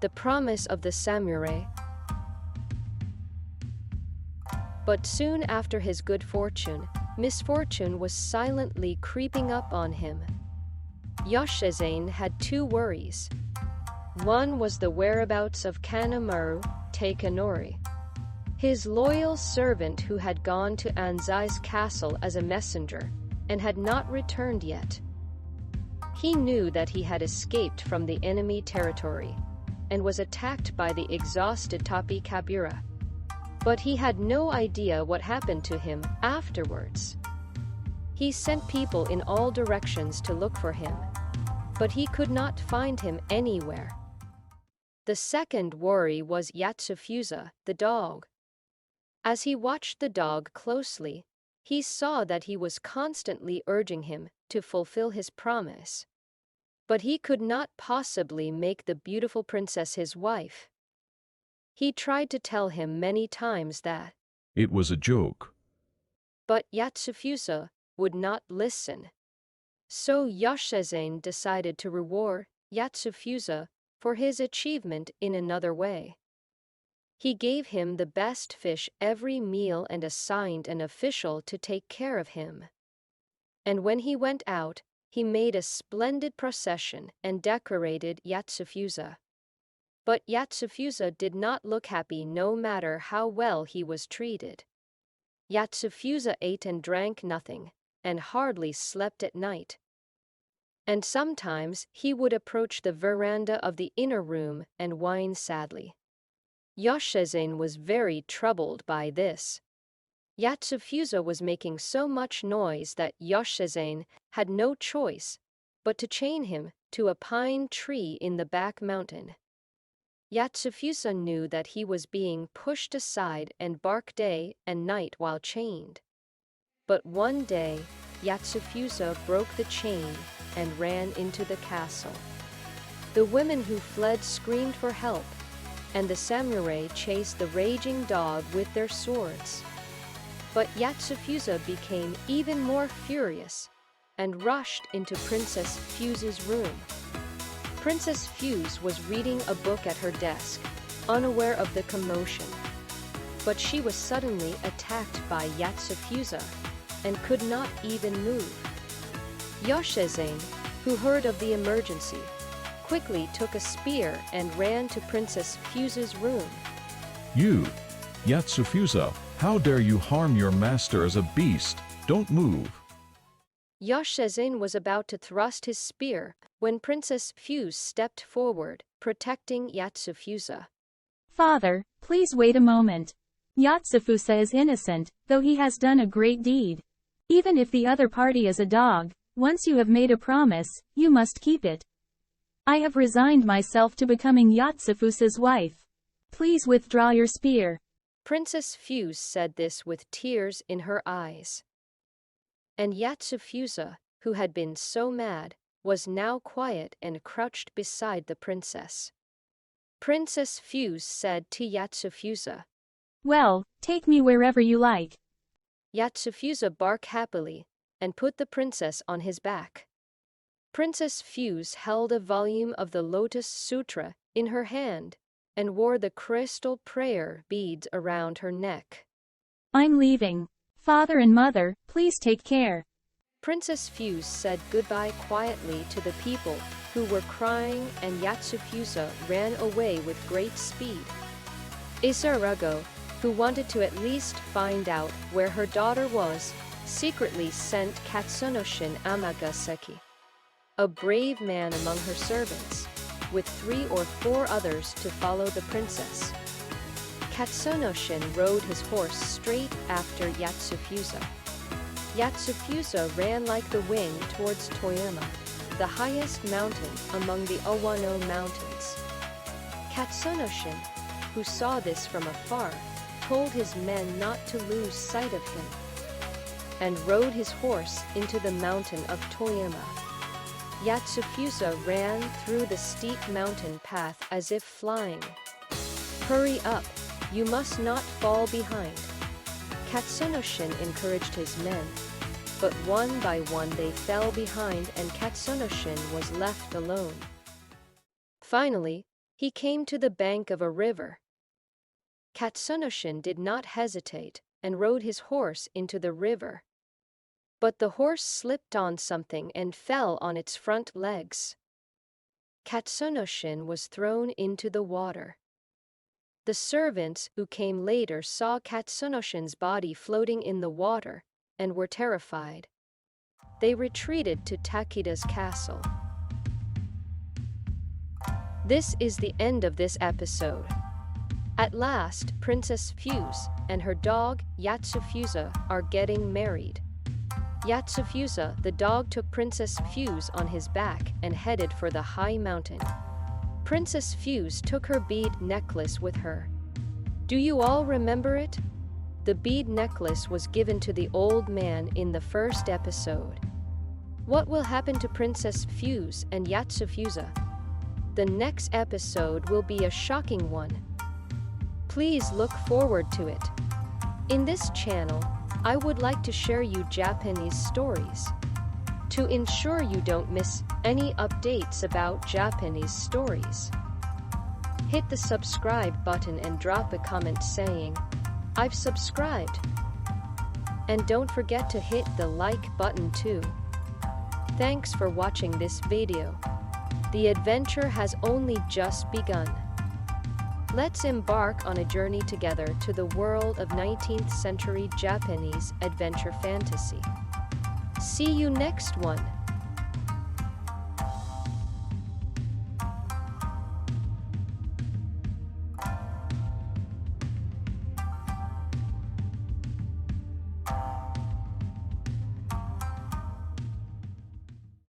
the promise of the samurai. But soon after his good fortune, misfortune was silently creeping up on him. Yoshizane had two worries. One was the whereabouts of Kanemaru Takanori, his loyal servant who had gone to Anzai's castle as a messenger and had not returned yet. He knew that he had escaped from the enemy territory and was attacked by the exhausted Tapi Kabura. But he had no idea what happened to him afterwards. He sent people in all directions to look for him, but he could not find him anywhere. The second worry was Yatsufusa, the dog. As he watched the dog closely, he saw that he was constantly urging him to fulfill his promise. But he could not possibly make the beautiful princess his wife. He tried to tell him many times that it was a joke. But Yatsufusa would not listen. So Yoshizane decided to reward Yatsufusa for his achievement in another way. He gave him the best fish every meal and assigned an official to take care of him. And when he went out, he made a splendid procession and decorated Yatsufusa. But Yatsufusa did not look happy no matter how well he was treated. Yatsufusa ate and drank nothing, and hardly slept at night. And sometimes he would approach the veranda of the inner room and whine sadly. Yoshizane was very troubled by this. Yatsufusa was making so much noise that Yoshizane had no choice but to chain him to a pine tree in the back mountain. Yatsufusa knew that he was being pushed aside and barked day and night while chained. But one day, Yatsufusa broke the chain and ran into the castle. The women who fled screamed for help, and the samurai chased the raging dog with their swords. But Yatsufusa became even more furious and rushed into Princess Fuse's room. Princess Fuse was reading a book at her desk, unaware of the commotion. But she was suddenly attacked by Yatsufusa and could not even move. Yoshizane, who heard of the emergency, quickly took a spear and ran to Princess Fuse's room. You, Yatsufusa, how dare you harm your master as a beast? Don't move. Yoshizane was about to thrust his spear when Princess Fuse stepped forward, protecting Yatsufusa. Father, please wait a moment. Yatsufusa is innocent, though he has done a great deed. Even if the other party is a dog, once you have made a promise, you must keep it. I have resigned myself to becoming Yatsufusa's wife. Please withdraw your spear. Princess Fuse said this with tears in her eyes. And Yatsufusa, who had been so mad, was now quiet and crouched beside the princess. Princess Fuse said to Yatsufusa, Well, take me wherever you like. Yatsufusa barked happily and put the princess on his back. Princess Fuse held a volume of the Lotus Sutra in her hand and wore the crystal prayer beads around her neck. I'm leaving. Father and Mother, please take care. Princess Fuse said goodbye quietly to the people who were crying, and Yatsufusa ran away with great speed. Isarago, who wanted to at least find out where her daughter was, secretly sent Katsunoshin Amagaseki, a brave man among her servants, with 3 or 4 others to follow the princess. Katsunoshin rode his horse straight after Yatsufusa. Yatsufusa ran like the wind towards Toyama, the highest mountain among the Owano Mountains. Katsunoshin, who saw this from afar, told his men not to lose sight of him, and rode his horse into the mountain of Toyama. Yatsufusa ran through the steep mountain path as if flying. Hurry up, you must not fall behind. Katsunoshin encouraged his men, but one by one they fell behind and Katsunoshin was left alone. Finally, He came to the bank of a river. Katsunoshin did not hesitate and rode his horse into the river. But the horse slipped on something and fell on its front legs. Katsunoshin was thrown into the water. The servants who came later saw Katsunoshin's body floating in the water and were terrified. They retreated to Takeda's castle. This is the end of this episode. At last, Princess Fuse and her dog, Yatsufusa, are getting married. Yatsufusa, the dog, took Princess Fuse on his back and headed for the high mountain. Princess Fuse took her bead necklace with her. Do you all remember it? The bead necklace was given to the old man in the first episode. What will happen to Princess Fuse and Yatsufusa? The next episode will be a shocking one. Please look forward to it. In this channel, I would like to share you Japanese stories. To ensure you don't miss any updates about Japanese stories, hit the subscribe button and drop a comment saying, "I've subscribed." And don't forget to hit the like button too. Thanks for watching this video. The adventure has only just begun. Let's embark on a journey together to the world of 19th century Japanese adventure fantasy. See you next one.